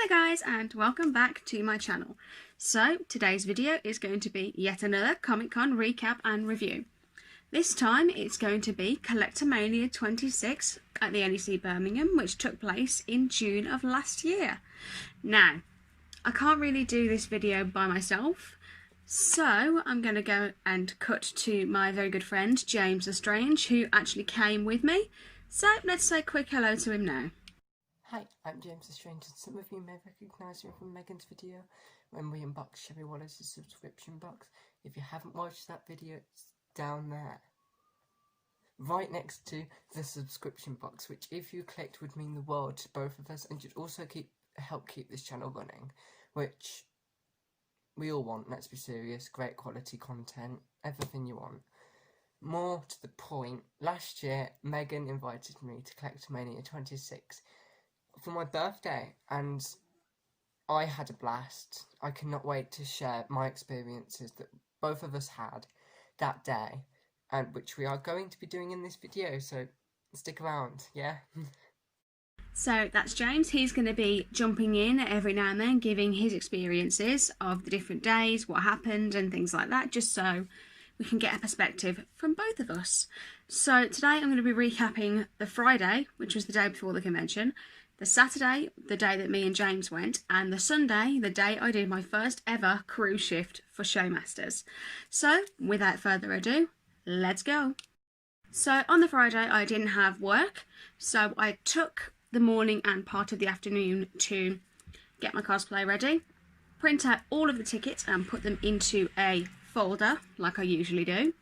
Hello guys and welcome back to my channel. So today's video is going to be yet another Comic Con recap and review. This time it's going to be Collectormania 26 at the NEC Birmingham, which took place in June of last year. Now, I can't really do this video by myself, so I'm going to go and cut to my very good friend James Lestrange, who actually came with me. So let's say a quick hello to him now. Hi, I'm James Lestrange, and some of you may recognise me from Megan's video when we unboxed Sherry Wallace's subscription box. If you haven't watched that video, it's down there, right next to the subscription box, which if you clicked would mean the world to both of us, and you'd also help keep this channel running, which we all want. Let's be serious, great quality content, everything you want. More to the point, last year Megan invited me to Collectormania 26 for my birthday, and I had a blast. I cannot wait to share my experiences that both of us had that day, and which we are going to be doing in this video, so stick around, yeah? So that's James. He's going to be jumping in every now and then, giving his experiences of the different days, what happened and things like that, just so we can get a perspective from both of us. So today I'm going to be recapping the Friday, which was the day before the convention, the Saturday, the day that me and James went, and the Sunday, the day I did my first ever crew shift for Showmasters. So, without further ado, let's go. So, on the Friday, I didn't have work, so I took the morning and part of the afternoon to get my cosplay ready, print out all of the tickets and put them into a folder, like I usually do,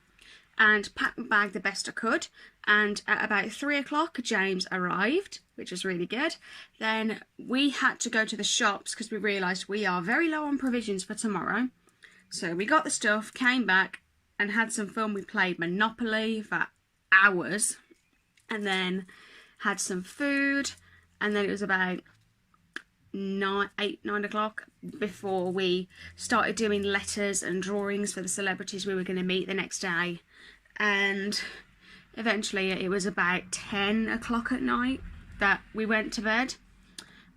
and pack and bag the best I could. And at about 3 o'clock, James arrived, which was really good. Then we had to go to the shops because we realised we are very low on provisions for tomorrow. So we got the stuff, came back and had some fun. We played Monopoly for hours and then had some food. And then it was about 9 o'clock before we started doing letters and drawings for the celebrities we were going to meet the next day. And eventually it was about 10 o'clock at night that we went to bed,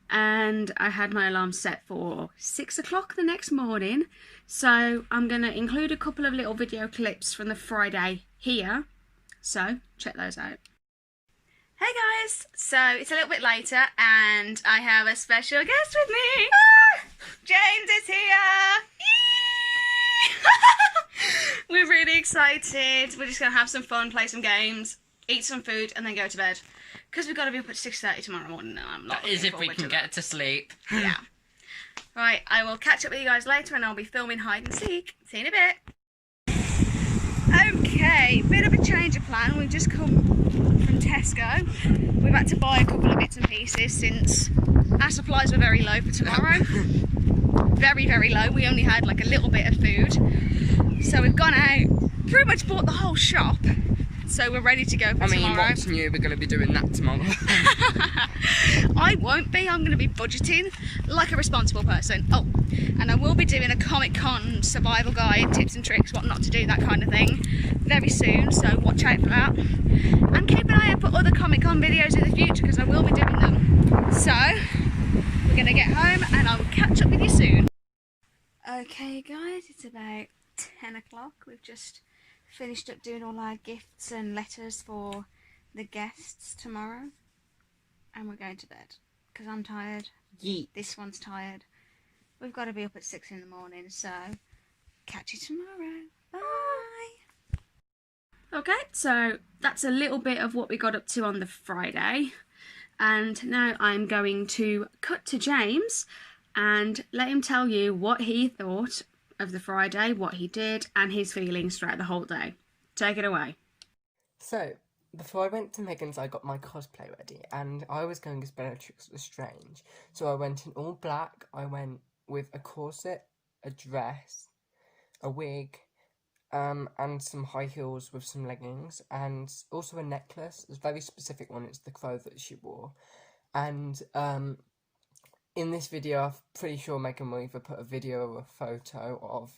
and I had my alarm set for 6 o'clock the next morning. So I'm going to include a couple of little video clips from the Friday here, so check those out. Hey guys, so it's a little bit later and I have a special guest with me. James is here. We're really excited. We're just going to have some fun, play some games, eat some food and then go to bed. Because we've got to be up at 6:30 tomorrow morning and I'm not That is if we can get to sleep. Yeah. Right, I will catch up with you guys later and I'll be filming hide and seek. See you in a bit. Okay, bit of a change of plan. We've just come from Tesco. We've had to buy a couple of bits and pieces since our supplies were very low for tomorrow. Very, very low. We only had like a little bit of food. So we've gone out, pretty much bought the whole shop. So we're ready to go for tomorrow. What's new? We're going to be doing that tomorrow. I won't be. I'm going to be budgeting like a responsible person. Oh, and I will be doing a Comic Con survival guide, tips and tricks, what not to do, that kind of thing, very soon. So watch out for that. And keep an eye out for other Comic Con videos in the future because I will be doing them. So we're going to get home and I'll catch up with you soon. Okay guys, it's about 10 o'clock. We've just finished up doing all our gifts and letters for the guests tomorrow, and we're going to bed because I'm tired. Yeet. This one's tired. We've got to be up at 6 in the morning, so catch you tomorrow. Bye. Okay, so that's a little bit of what we got up to on the Friday, and now I'm going to cut to James and let him tell you what he thought of the Friday, what he did, and his feelings throughout the whole day. Take it away. So, before I went to Megan's, I got my cosplay ready, and I was going as Bellatrix Lestrange. So I went in all black, I went with a corset, a dress, a wig, and some high heels with some leggings, and also a necklace, a very specific one, it's the crow that she wore. And, in this video, I'm pretty sure Megan will either put a video or a photo of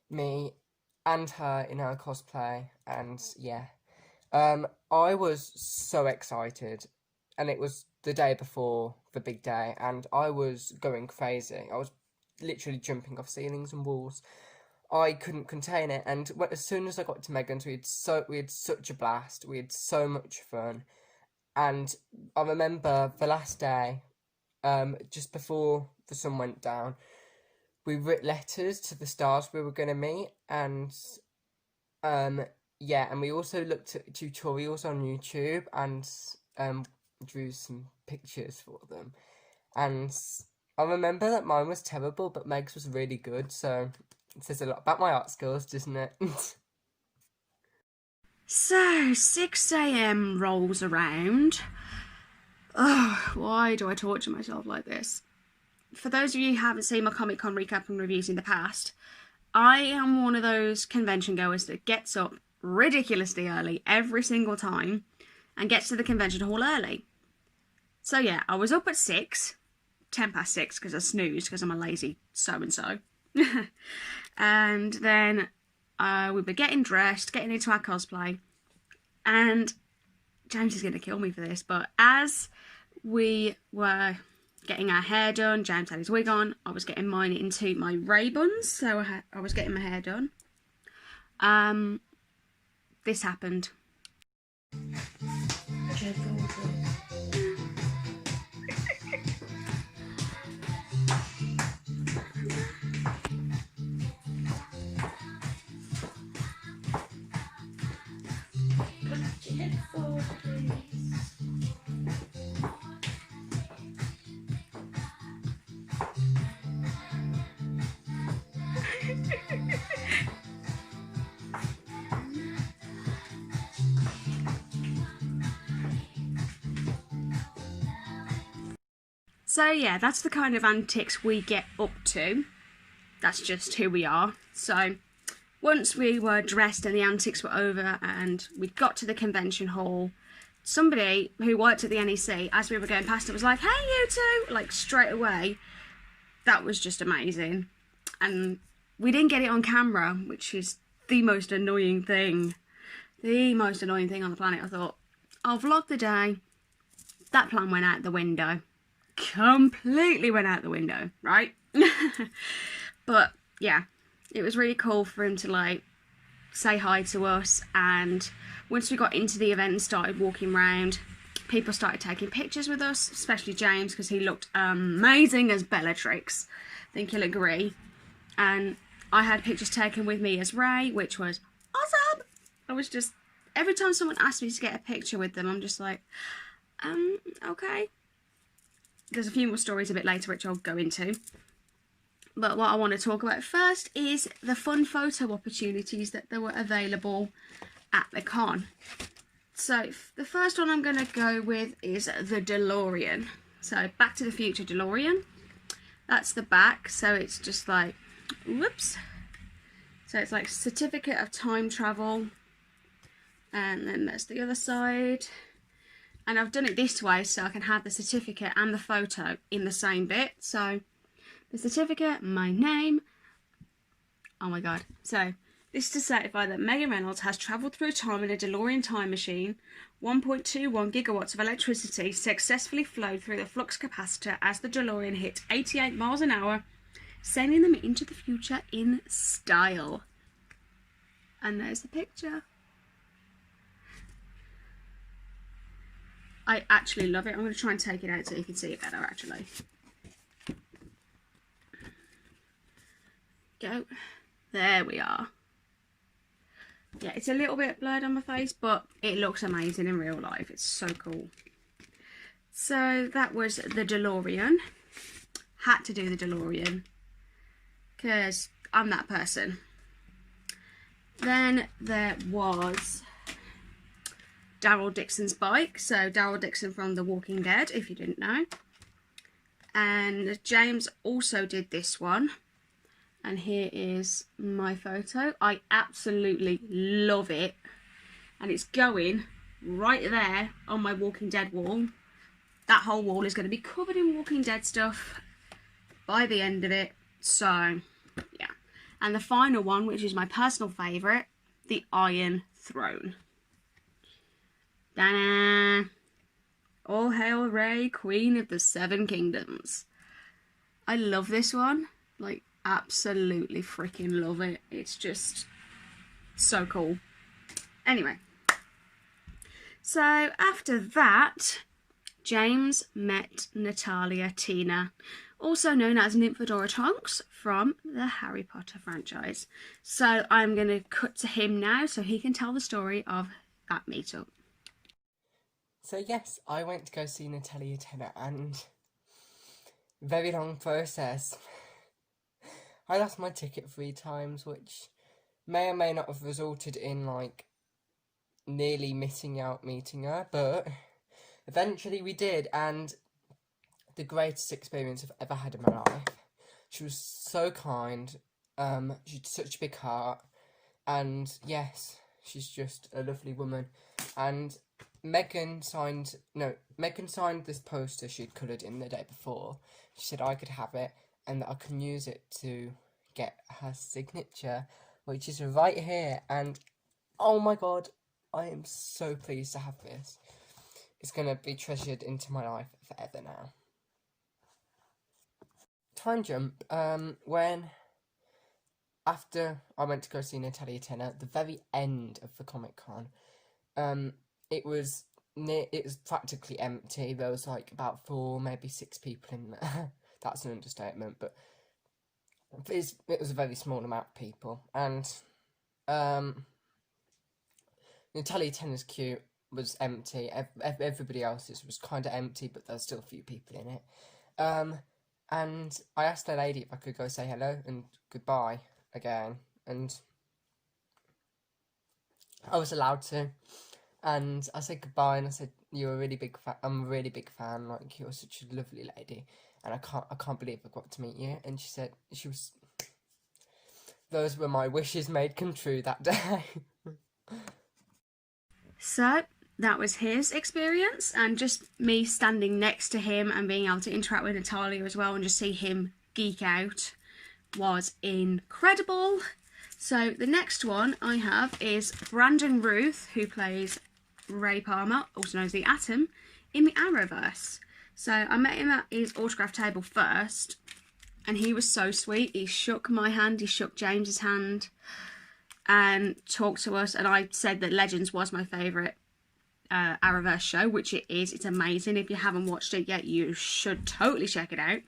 me and her in our cosplay, and yeah. I was so excited, and it was the day before the big day, and I was going crazy. I was literally jumping off ceilings and walls. I couldn't contain it, and as soon as I got to Megan's, we had such a blast. We had so much fun, and I remember the last day, just before the sun went down, we wrote letters to the stars we were going to meet, and yeah, and we also looked at tutorials on YouTube and drew some pictures for them. And I remember that mine was terrible, but Meg's was really good, so it says a lot about my art skills, doesn't it? So 6 a.m. rolls around. Oh, why do I torture myself like this? For those of you who haven't seen my Comic-Con recap and reviews in the past, I am one of those convention goers that gets up ridiculously early every single time and gets to the convention hall early. So yeah, I was up at 6, 10 past 6 because I snoozed because I'm a lazy so-and-so. And then we were getting dressed, getting into our cosplay, and James is going to kill me for this, but as we were getting our hair done, James had his wig on, I was getting mine into my Ray-Bans, so I was getting my hair done. This happened. So yeah, that's the kind of antics we get up to. That's just who we are. So once we were dressed and the antics were over and we got to the convention hall, somebody who worked at the NEC, as we were going past it, was like, "Hey, you two!" Like straight away. That was just amazing. And we didn't get it on camera, which is the most annoying thing. The most annoying thing on the planet. I thought, I'll vlog the day. That plan went out the window. Completely went out the window, right? But yeah, it was really cool for him to like say hi to us, and once we got into the event and started walking around, people started taking pictures with us, especially James because he looked amazing as Bellatrix. I think you'll agree. And I had pictures taken with me as Ray, which was awesome. I was just, every time someone asked me to get a picture with them, I'm just like, okay. There's a few more stories a bit later which I'll go into. But what I want to talk about first is the fun photo opportunities that there were available at the con. So the first one I'm going to go with is the DeLorean. So Back to the Future DeLorean. That's the back. So it's just like, whoops. So it's like certificate of time travel. And then there's the other side. And I've done it this way so I can have the certificate and the photo in the same bit. So the certificate, my name. Oh my god. So this is to certify that Megan Reynolds has travelled through time in a DeLorean time machine. 1.21 gigawatts of electricity successfully flowed through the flux capacitor as the DeLorean hit 88 miles an hour, sending them into the future in style. And there's the picture. I actually love it. I'm going to try and take it out so you can see it better, actually. Go. There we are. Yeah, it's a little bit blurred on my face, but it looks amazing in real life. It's so cool. So that was the DeLorean. Had to do the DeLorean because I'm that person. Then there was Daryl Dixon's bike. So Daryl Dixon from The Walking Dead, if you didn't know. And James also did this one. And here is my photo. I absolutely love it. And it's going right there on my Walking Dead wall. That whole wall is going to be covered in Walking Dead stuff by the end of it. So, yeah. And the final one, which is my personal favourite, the Iron Throne. Ta-da! All Hail Rey, Queen of the Seven Kingdoms. I love this one. Like, absolutely freaking love it. It's just so cool. Anyway. So, after that, James met Natalia Tina, also known as Nymphadora Tonks from the Harry Potter franchise. So I'm going to cut to him now so he can tell the story of that meetup. So yes, I went to go see Natalia Tina, and very long process. I lost my ticket 3 times, which may or may not have resulted in like nearly missing out meeting her, but eventually we did, and the greatest experience I've ever had in my life. She was so kind, she had such a big heart, and yes, she's just a lovely woman. And Megan signed this poster she'd coloured in the day before. She said I could have it and that I can use it to get her signature, which is right here, and oh my god, I am so pleased to have this. It's going to be treasured into my life forever now. Time jump, after I went to go see Natalia Tina, at the very end of the Comic Con, it was practically empty. There was like about 4, maybe 6 people in there. That's an understatement, but it was a very small amount of people. And Natalia Tina's queue was empty. Everybody else's was kind of empty, but there was still a few people in it. And I asked the lady if I could go say hello and goodbye again, and I was allowed to. And I said goodbye, and I said, "You're a really big fan. I'm a really big fan. Like, you're such a lovely lady, and I can't believe I got to meet you." And she said, those were my wishes made come true that day. So that was his experience, and just me standing next to him and being able to interact with Natalia as well and just see him geek out was incredible. So the next one I have is Brandon Ruth, who plays Ray Palmer, also known as the Atom, in the Arrowverse. So I met him at his autograph table first, and he was so sweet. He shook my hand, he shook James's hand, and talked to us. And I said that Legends was my favourite Arrowverse show, which it is. It's amazing. If you haven't watched it yet, you should totally check it out.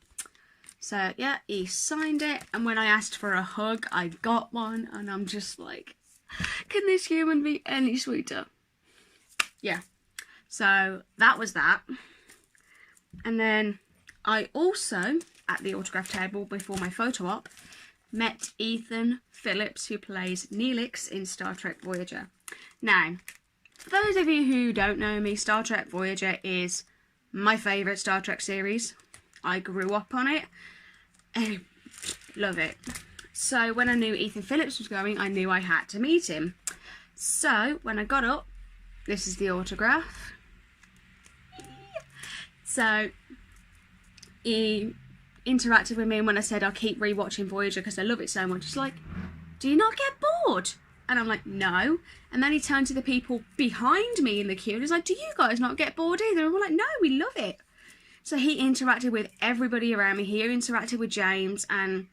So yeah, he signed it, and when I asked for a hug, I got one, and I'm just like, can this human be any sweeter? Yeah, so that was that. And then I also, at the autograph table before my photo op, met Ethan Phillips, who plays Neelix in Star Trek Voyager. Now, for those of you who don't know me, Star Trek Voyager is my favourite Star Trek series. I grew up on it. I love it. So when I knew Ethan Phillips was going, I knew I had to meet him. So when I got up, this is the autograph. So he interacted with me, and when I said I'll keep rewatching Voyager because I love it so much, he's like, "Do you not get bored?" And I'm like, "No." And then he turned to the people behind me in the queue and he's like, "Do you guys not get bored either?" And we're like, "No, we love it." So he interacted with everybody around me. He interacted with James, and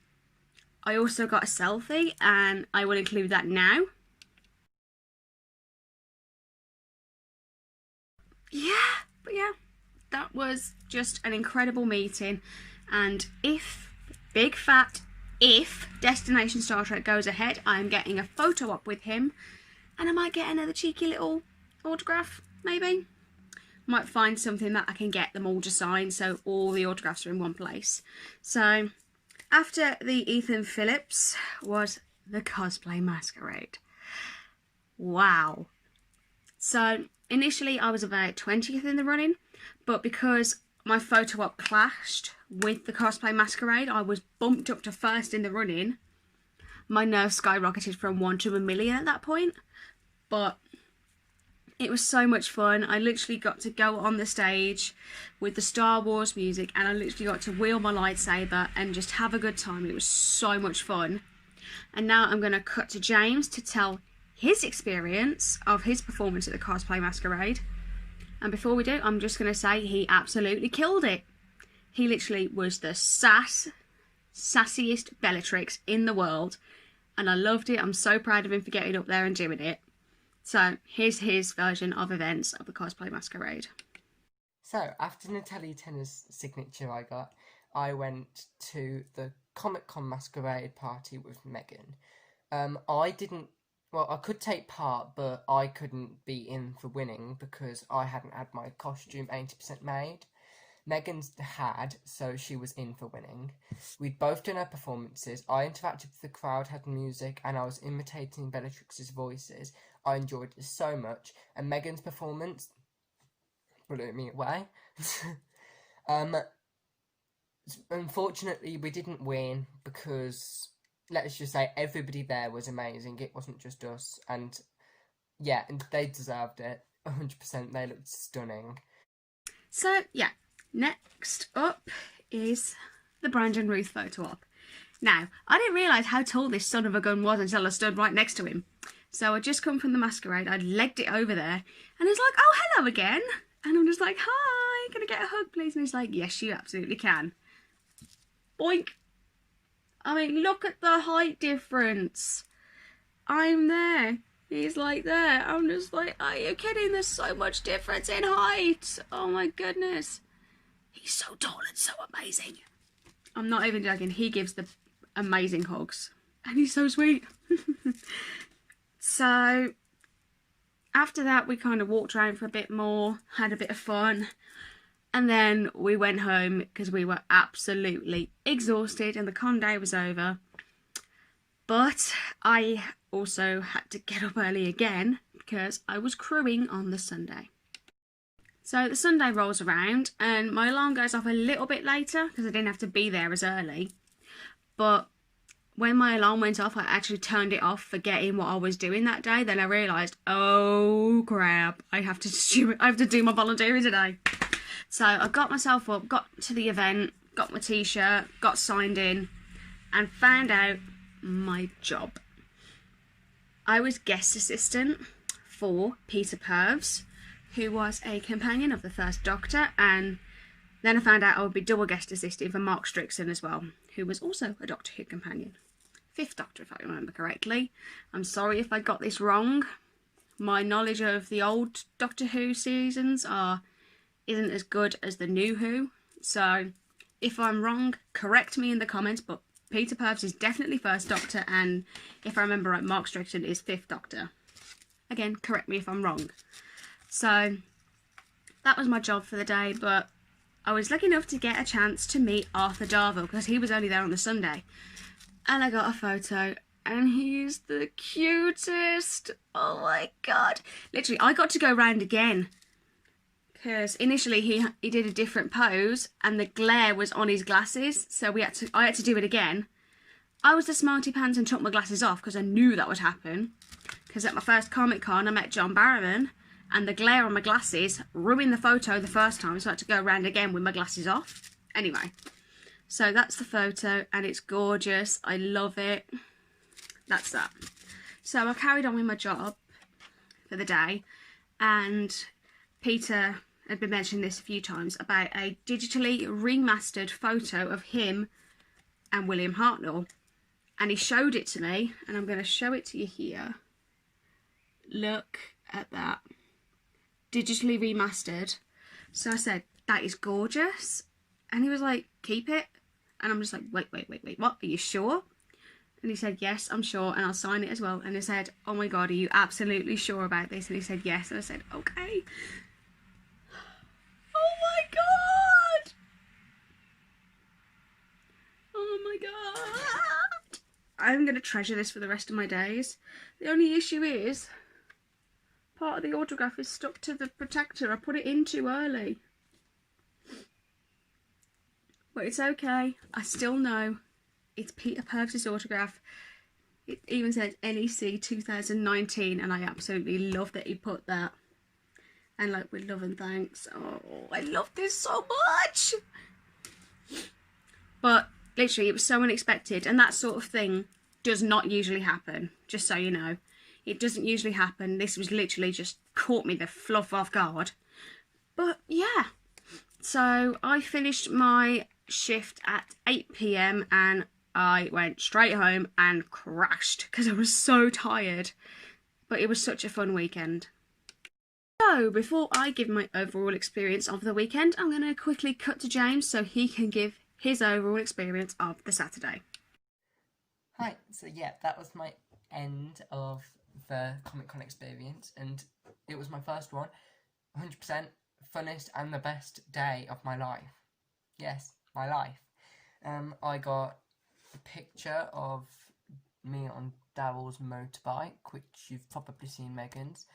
I also got a selfie, and I will include that now. Yeah, that was just an incredible meeting. And if Destination Star Trek goes ahead, I'm getting a photo op with him, and I might get another cheeky little autograph, maybe. Might find something that I can get them all to sign, so all the autographs are in one place. So after the Ethan Phillips was the Cosplay Masquerade. Wow. So initially I was about 20th in the running, but because my photo op clashed with the Cosplay Masquerade, I was bumped up to first in the running. My nerves skyrocketed from 1 to 1,000,000 at that point, but it was so much fun. I literally got to go on the stage with the Star Wars music, and I literally got to wield my lightsaber and just have a good time. It was so much fun. And now I'm going to cut to James to tell his experience of his performance at the Cosplay Masquerade. And before we do, I'm just going to say he absolutely killed it. He literally was the sassiest Bellatrix in the world. And I loved it. I'm so proud of him for getting up there and doing it. So here's his version of events of the cosplay masquerade. So after Natalie Tenner's signature I went to the Comic-Con masquerade party with Megan. I could take part, but I couldn't be in for winning because I hadn't had my costume 80% made. Megan's had, so she was in for winning. We'd both done our performances. I interacted with the crowd, had music, and I was imitating Bellatrix's voices. I enjoyed it so much, and Megan's performance blew me away. Unfortunately, we didn't win because, let's just say, everybody there was amazing. It wasn't just us, and yeah, and they deserved it. 100%, they looked stunning. So, yeah. Next up is the Brandon Ruth photo op. Now, I didn't realise how tall this son of a gun was until I stood right next to him. So I'd just come from the masquerade, I'd legged it over there, and he's like, oh, hello again. And I'm just like, hi, can I get a hug, please? And he's like, yes, you absolutely can. Boink. I mean, look at the height difference. I'm there. He's like there. I'm just like, are you kidding? There's so much difference in height. Oh my goodness. He's so tall and so amazing. I'm not even joking. He gives the amazing hugs. And he's so sweet. So, after that, we kind of walked around for a bit more, had a bit of fun. And then we went home because we were absolutely exhausted and the con day was over. But I also had to get up early again because I was crewing on the Sunday. So the Sunday rolls around and my alarm goes off a little bit later because I didn't have to be there as early. But when my alarm went off, I actually turned it off, forgetting what I was doing that day. Then I realised, oh crap, I have to do my volunteering today. So I got myself up, got to the event, got my t-shirt, got signed in, and found out my job. I was guest assistant for Peter Purves, who was a companion of the First Doctor, and then I found out I would be double guest assisting for Mark Strickson as well, who was also a Doctor Who companion. Fifth Doctor, if I remember correctly. I'm sorry if I got this wrong. My knowledge of the old Doctor Who seasons isn't as good as the new Who, so if I'm wrong, correct me in the comments, but Peter Purves is definitely First Doctor, and if I remember right, Mark Strickson is Fifth Doctor. Again, correct me if I'm wrong. So, that was my job for the day, but I was lucky enough to get a chance to meet Arthur Darvill, because he was only there on the Sunday. And I got a photo, and he's the cutest. Oh my god. Literally, I got to go round again, because initially he did a different pose, and the glare was on his glasses, so I had to do it again. I was the smarty pants and took my glasses off, because I knew that would happen. Because at my first Comic-Con, I met John Barrowman, and the glare on my glasses ruined the photo the first time, so I had to go around again with my glasses off. Anyway, so that's the photo, and it's gorgeous. I love it. That's that. So I carried on with my job for the day, and Peter had been mentioning this a few times about a digitally remastered photo of him and William Hartnell. And he showed it to me, and I'm going to show it to you here. Look at that. Digitally remastered. So I said, that is gorgeous. And he was like, keep it. And I'm just like, wait, what? Are you sure? And he said, yes, I'm sure, and I'll sign it as well. And I said, oh my god, are you absolutely sure about this? And he said, yes. And I said, okay. Oh my god! Oh my god! I'm going to treasure this for the rest of my days. The only issue is, part of the autograph is stuck to the protector. I put it in too early. But it's okay. I still know it's Peter Purves' autograph. It even says NEC 2019, and I absolutely love that he put that. And like, with love and thanks. Oh, I love this so much. But literally, it was so unexpected, and that sort of thing does not usually happen, just so you know. It doesn't usually happen. This was literally just caught me the fluff off guard. But yeah, so I finished my shift at 8 p.m. and I went straight home and crashed because I was so tired. But it was such a fun weekend. So before I give my overall experience of the weekend, I'm going to quickly cut to James so he can give his overall experience of the Saturday. Hi, so yeah, that was my end of the Comic Con experience, and it was my first one. 100% funnest and the best day of my life. Yes, my life. I got a picture of me on Daryl's motorbike, which you've probably seen Megan's.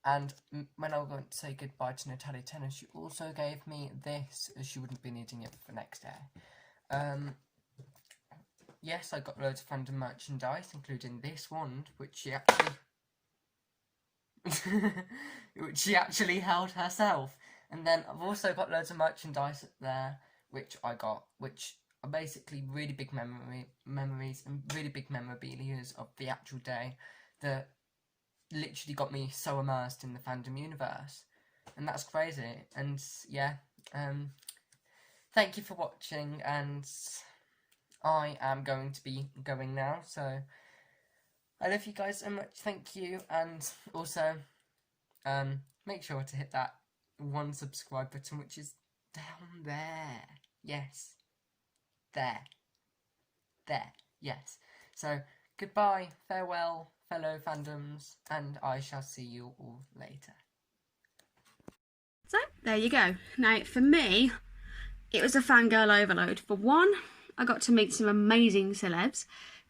And when I went to say goodbye to Natalie Tennant, she also gave me this, as she wouldn't be needing it for the next day. Yes, I got loads of fandom merchandise, including this wand, which she actually held herself. And then I've also got loads of merchandise there, which are basically really big memories and really big memorabilias of the actual day that literally got me so immersed in the fandom universe. And that's crazy. And yeah, thank you for watching, and I am going to be going now, so I love you guys so much. Thank you. And also make sure to hit that one subscribe button, which is down there. Yes, there, yes. So goodbye, farewell, fellow fandoms, and I shall see you all later. So there you go. Now for me, it was a fangirl overload. For one, I got to meet some amazing celebs.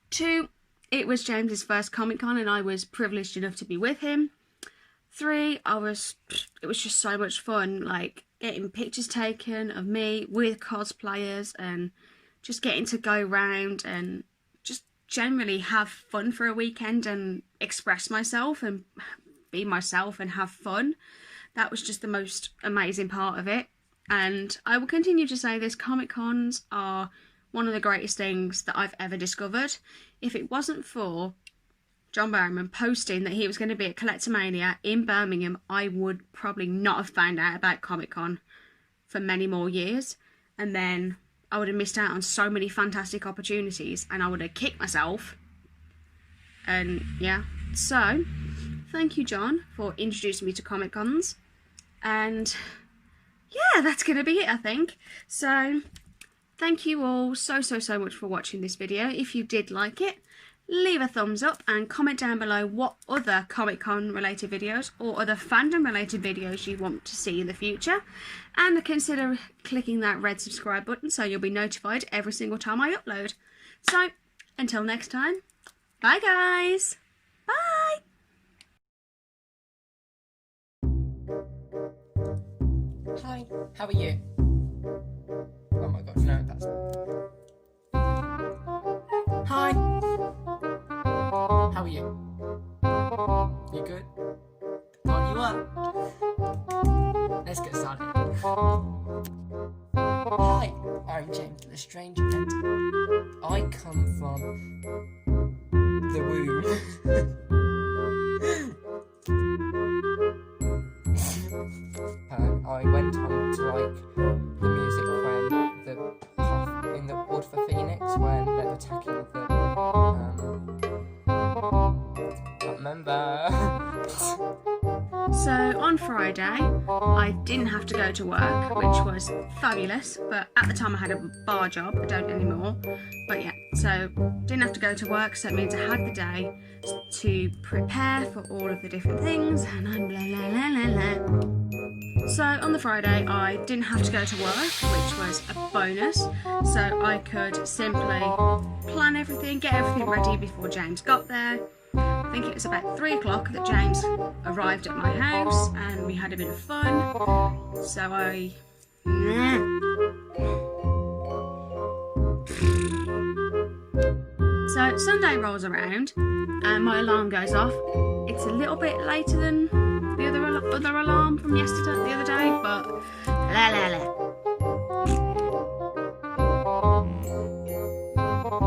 Two, it was James's first Comic Con and I was privileged enough to be with him. Three, it was just so much fun, like getting pictures taken of me with cosplayers and just getting to go round and just generally have fun for a weekend and express myself and be myself and have fun. That was just the most amazing part of it. And I will continue to say this, Comic Cons are one of the greatest things that I've ever discovered. If it wasn't for John Barrowman posting that he was going to be at Collectormania in Birmingham, I would probably not have found out about Comic Con for many more years. And then I would have missed out on so many fantastic opportunities and I would have kicked myself. And yeah, so thank you, John, for introducing me to Comic Cons. And yeah, that's going to be it, I think. So thank you all so much for watching this video. If you did like it, leave a thumbs up and comment down below what other Comic Con related videos or other fandom related videos you want to see in the future. And consider clicking that red subscribe button so you'll be notified every single time I upload. So until next time, bye guys! Bye! Hi, how are you? Oh my gosh, no, that's... Hi! How are you? You good? Got you up? Let's get started. Hi, I'm James Lestrange and I come from the womb. I went on to like the music when in the Order for Phoenix when they're attacking the can't remember. So on Friday I didn't have to go to work, which was fabulous, but at the time I had a bar job. I don't anymore, but yeah, so didn't have to go to work, so it means I had the day to prepare for all of the different things and I'm blah blah blah blah blah. So on the Friday I didn't have to go to work, which was a bonus, so I could simply plan everything, get everything ready before James got there. I think it was about 3 o'clock that James arrived at my house and we had a bit of fun. So So Sunday rolls around and my alarm goes off. It's a little bit later than the other alarm from the other day, but la la la.